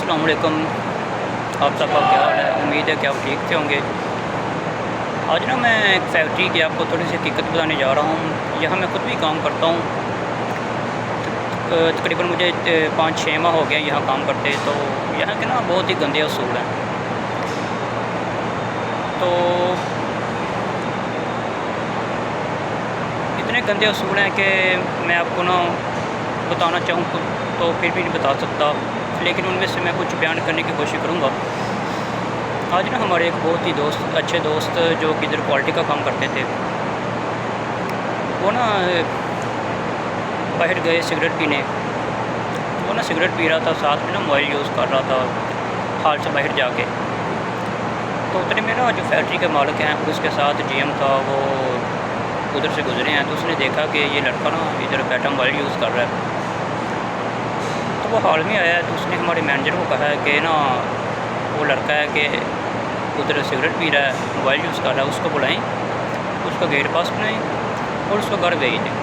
अस्सलाम वालेकुम। आप सबका क्या हाल है? उम्मीद है कि आप ठीक से होंगे। आज ना मैं एक फैक्ट्री की आपको थोड़ी सी हकीकत बताने जा रहा हूँ। यहाँ मैं खुद भी काम करता हूँ। तकरीबन मुझे 5-6 माह हो गए यहाँ काम करते। तो यहाँ के ना बहुत ही गंदे असूल हैं। तो इतने गंदे असूल हैं कि मैं आपको ना बताना चाहूँ तो फिर भी नहीं बता सकता, लेकिन उनमें से मैं कुछ बयान करने की कोशिश करूँगा। आज ना हमारे एक बहुत ही अच्छे दोस्त जो कि इधर क्वालिटी का काम करते थे, वो ना बाहर गए सिगरेट पीने। वो ना सिगरेट पी रहा था, साथ में ना मोबाइल यूज़ कर रहा था हाल से बाहर जाके। तो उतने में ना जो फैक्ट्री के मालिक हैं उसके साथ जीएम था, वो उधर से गुजरे हैं। तो उसने देखा कि ये लड़का ना इधर बैठा मोबाइल यूज़ कर रहा है। तो वो हाल में आया, तो उसने हमारे मैनेजर को कहा है कि ना वो लड़का है कि उधर सिगरेट पी रहा है, मोबाइल यूज़ कर रहा है, उसको बुलाएं, उसका गेट पास बनाएं और उसको घर भेज दें।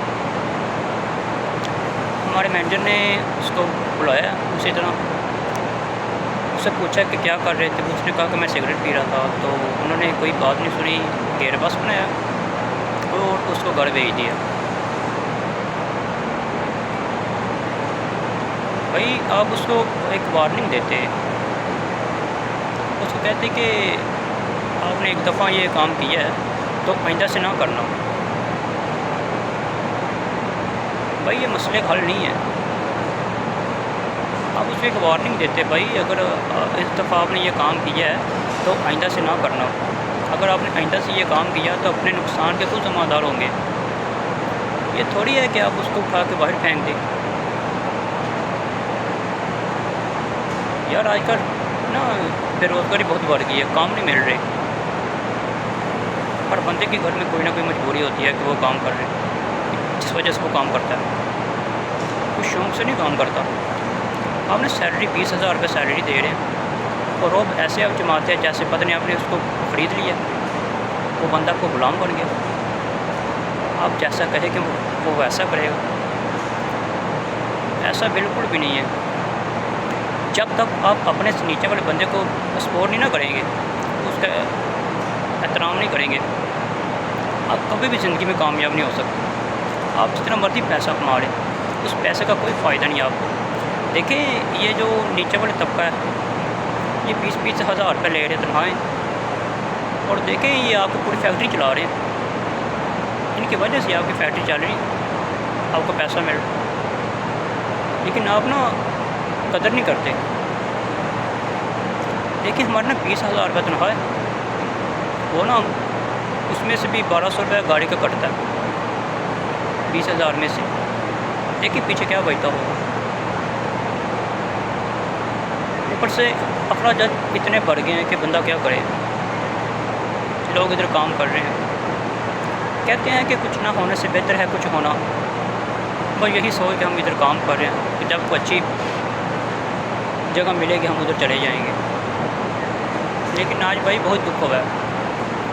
हमारे मैनेजर ने उसको बुलाया, उसी तरह उससे पूछा कि क्या कर रहे थे। उसने कहा कि मैं सिगरेट पी रहा था। तो उन्होंने कोई बात नहीं सुनी, गेट पास बनाया और उसको घर भेज दिया। भाई आप उसको एक वार्निंग देते, उसको कहते कि आपने एक दफ़ा ये काम किया है तो आइंदा से ना करना। भाई ये मसले का हल नहीं है। आप उसको एक वार्निंग देते, भाई अगर इस दफ़ा आपने ये काम किया है तो आइंदा से ना करना। अगर आपने आइंदा से ये काम किया तो अपने नुकसान के खुद ज़िम्मेदार होंगे। ये थोड़ी है कि आप उसको उठा के बाहर फेंक दें। यार आजकल ना बेरोज़गारी बहुत बढ़ गई है, काम नहीं मिल रहे। हर बंदे के घर में कोई ना कोई मजबूरी होती है कि वो काम कर रहे, जिस वजह से वो काम करता है। कुछ शौक़ से नहीं काम करता। आपने सैलरी 20,000 रुपये सैलरी दे रहे हैं और अब ऐसे आप जमाते हैं जैसे पता नहीं आपने उसको ख़रीद लिया, वो बंदा को ग़ुलाम बन गया। आप जैसा कहे कि वो वैसा करेगा। ऐसा बिल्कुल भी नहीं है। जब तक आप अपने से नीचे वाले बंदे को सपोर्ट नहीं ना करेंगे, उसका एहतराम नहीं करेंगे, आप कभी भी ज़िंदगी में कामयाब नहीं हो सकते। आप जितना मर्ज़ी पैसा कमा लें, उस पैसे का कोई फ़ायदा नहीं आपको। देखिए ये जो नीचे वाले तबका है, ये 20-20 हज़ार रुपये ले रहे तनख्वाहें, और देखें ये आपको पूरी फैक्ट्री चला रहे हैं। इनकी वजह से आपकी फैक्ट्री चल रही, आपको पैसा मिल रहा, लेकिन आप ना कदर नहीं करते। देखिए हमारे ना 20,000 रुपये तनख्वाह है, वो ना उसमें से भी 1,200 रुपये गाड़ी का कटता है 20,000 में से। देखिए पीछे क्या बचता होगा। ऊपर से अखराजात इतने बढ़ गए हैं कि बंदा क्या करे। लोग इधर काम कर रहे हैं, कहते हैं कि कुछ ना होने से बेहतर है कुछ होना। बस यही सोच के हम इधर काम कर रहे हैं कि जब कोई अच्छी जगह मिलेगी हम उधर चले जाएंगे। लेकिन आज भाई बहुत दुख हुआ है,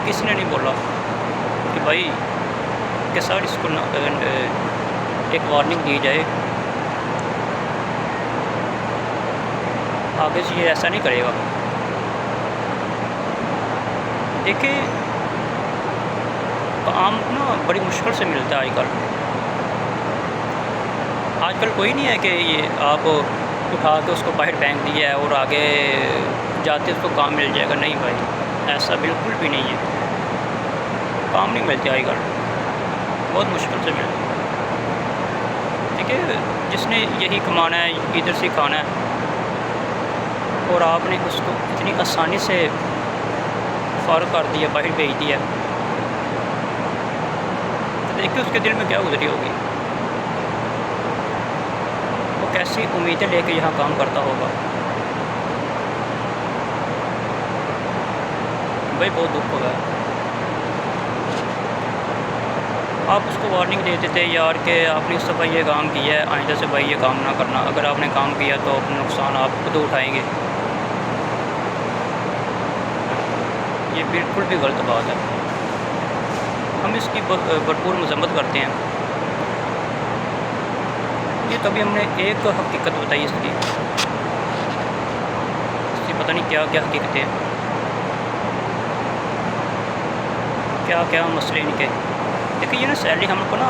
किसी ने नहीं बोला कि भाई कि सर इसको एक वार्निंग दी जाए, आगे से ये ऐसा नहीं करेगा। देखिए काम ना बड़ी मुश्किल से मिलता है आजकल कोई नहीं है कि ये आप उठा के उसको बाहर फेंक दिया है और आगे जाते उसको काम मिल जाएगा। नहीं भाई, ऐसा बिल्कुल भी नहीं है। काम नहीं मिलते आजकल, बहुत मुश्किल से मिलते। ठीक है, जिसने यही कमाना है, इधर से खाना है, और आपने उसको इतनी आसानी से फारग कर दिया, बाहर भेज दिया, तो देखिए उसके दिल में क्या गुजरी होगी। वो कैसी उम्मीदें लेके यहाँ काम करता होगा। भाई बहुत दुख होगा। आप उसको वार्निंग दे देते यार कि आपने इस दफ़ा ये काम किया है, आइंदा से भाई ये काम ना करना। अगर आपने काम किया तो अपने नुकसान आप खुद उठाएंगे। ये बिल्कुल भी गलत बात है। हम इसकी भरपूर मजम्मत करते हैं। ये तभी हमने एक हकीकत बताई इसकी پتہ نہیں کیا کیا حقیقتیں ہیں، کیا کیا مسئلے ان کے۔ دیکھیے یہ نا سیلری ہم کو نا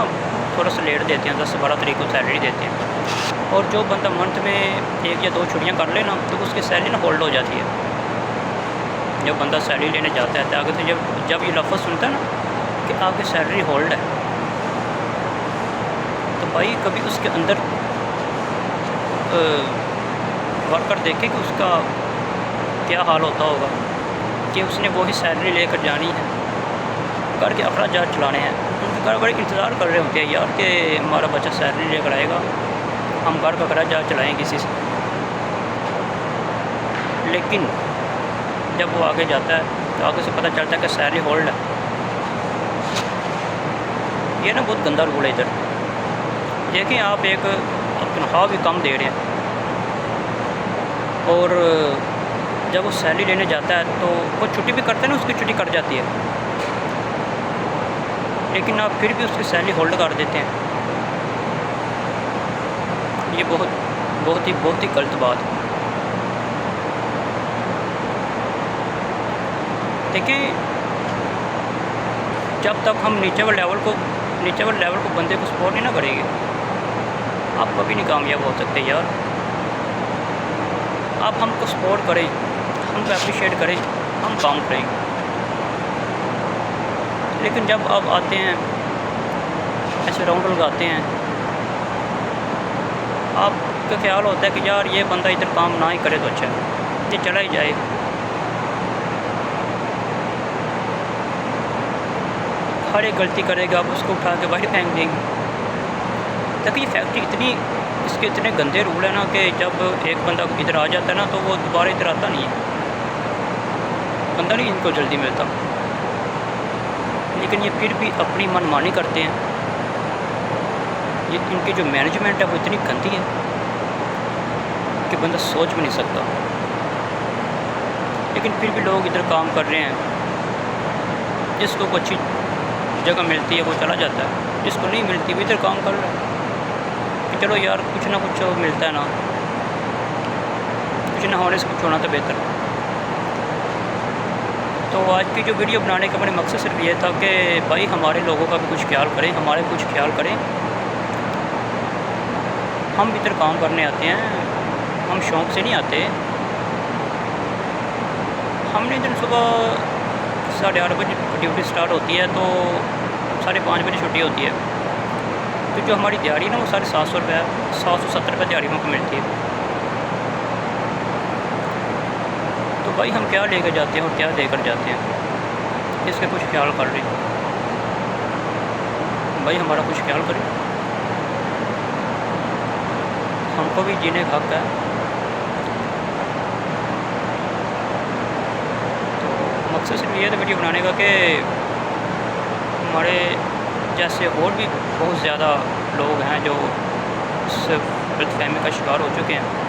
تھوڑا سا لیٹ دیتے ہیں، 10 سے 12 تاریخ کو سیلری دیتے ہیں، اور جو بندہ منتھ میں 1 یا 2 چھٹیاں کر لے نا تو اس کی سیلری نا ہولڈ ہو جاتی ہے۔ جب بندہ سیلری لینے جاتا ہے تو آگے سے جب یہ لفظ سنتا ہے نا کہ آپ کی سیلری ہولڈ ہے، تو بھائی کبھی اس کے اندر ورکر دیکھے کہ اس کا کیا حال ہوتا ہوگا، کہ اس نے وہی سیلری لے کر جانی ہے، گھر کے اخراجات چلانے ہیں۔ ان کے گھر بڑے انتظار کر رہے ہوتے ہیں یار کہ ہمارا بچہ سیلری لے کر آئے گا، ہم گھر کا اخراجات چلائیں کسی سے۔ لیکن جب وہ آگے جاتا ہے تو آگے سے پتہ چلتا ہے کہ سیلری ہولڈ ہے۔ یہ نا بہت گندا رول ہے ادھر۔ دیکھیں آپ ایک تنخواہ بھی کم دے رہے ہیں، اور جب وہ سیلری لینے جاتا ہے تو وہ چھٹی بھی کرتے ہیں نا، اس کی چھٹی کٹ جاتی ہے، لیکن آپ پھر بھی اس کی سیلری ہولڈ کر دیتے ہیں۔ یہ بہت ہی غلط بات ہے۔ دیکھیں جب تک ہم نیچے والے لیول کو بندے کو سپورٹ نہیں نہ کریں گے، آپ کبھی نہیں کامیاب ہو سکتے یار۔ آپ ہم کو سپورٹ کریں، ہم کو اپریشیٹ کریں، ہم کام کریں گے۔ لیکن جب آپ آتے ہیں ایسے راؤنڈ لگاتے ہیں، آپ کا خیال ہوتا ہے کہ یار یہ بندہ ادھر کام نہ ہی کرے تو اچھا ہے، یہ چلا ہی جائے۔ ہر ایک غلطی کرے گا، آپ اس کو اٹھا کے باہر پھینک دیں گے۔ تاکہ یہ فیکٹری اس کے اتنے گندے رول ہیں نا کہ جب ایک بندہ ادھر آ جاتا ہے نا تو وہ دوبارہ ادھر آتا نہیں ہے، بندہ نہیں ان کو جلدی ملتا۔ لیکن یہ پھر بھی اپنی من مانی کرتے ہیں۔ یہ ان کی جو مینجمنٹ ہے وہ اتنی گندی ہے کہ بندہ سوچ بھی نہیں سکتا۔ لیکن پھر بھی لوگ ادھر کام کر رہے ہیں، جس کو اچھی جگہ ملتی ہے وہ چلا جاتا ہے، جس کو نہیں ملتی وہ ادھر کام کر رہا ہے کہ چلو یار کچھ نہ کچھ ملتا ہے نا، کچھ نہ ہونے سے کچھ ہونا تو بہتر۔ تو آج کی جو ویڈیو بنانے کا میرا مقصد صرف یہ تھا کہ بھائی ہمارے لوگوں کا بھی کچھ خیال کریں، ہمارے کچھ خیال کریں۔ ہم ادھر کام کرنے آتے ہیں، ہم شوق سے نہیں آتے۔ ہم نے دن صبح 8:30 بجے ڈیوٹی سٹارٹ ہوتی ہے تو 5:30 بجے چھٹی ہوتی ہے، تو جو ہماری دیہڑی ہے نا وہ 750 روپے ہے، 770 روپے دیہڑیوں کو ملتی ہے۔ تو بھائی ہم کیا لے کے جاتے ہیں اور کیا دے کر جاتے ہیں، اس کا کچھ خیال کر رہے ہیں بھائی، ہمارا کچھ خیال کریں، ہم کو بھی جینے کا حق ہے۔ تو مقصد صرف یہ تھا ویڈیو بنانے کا کہ ہمارے جیسے اور بھی بہت زیادہ لوگ ہیں جو اس غلط فہمی کا شکار ہو چکے ہیں۔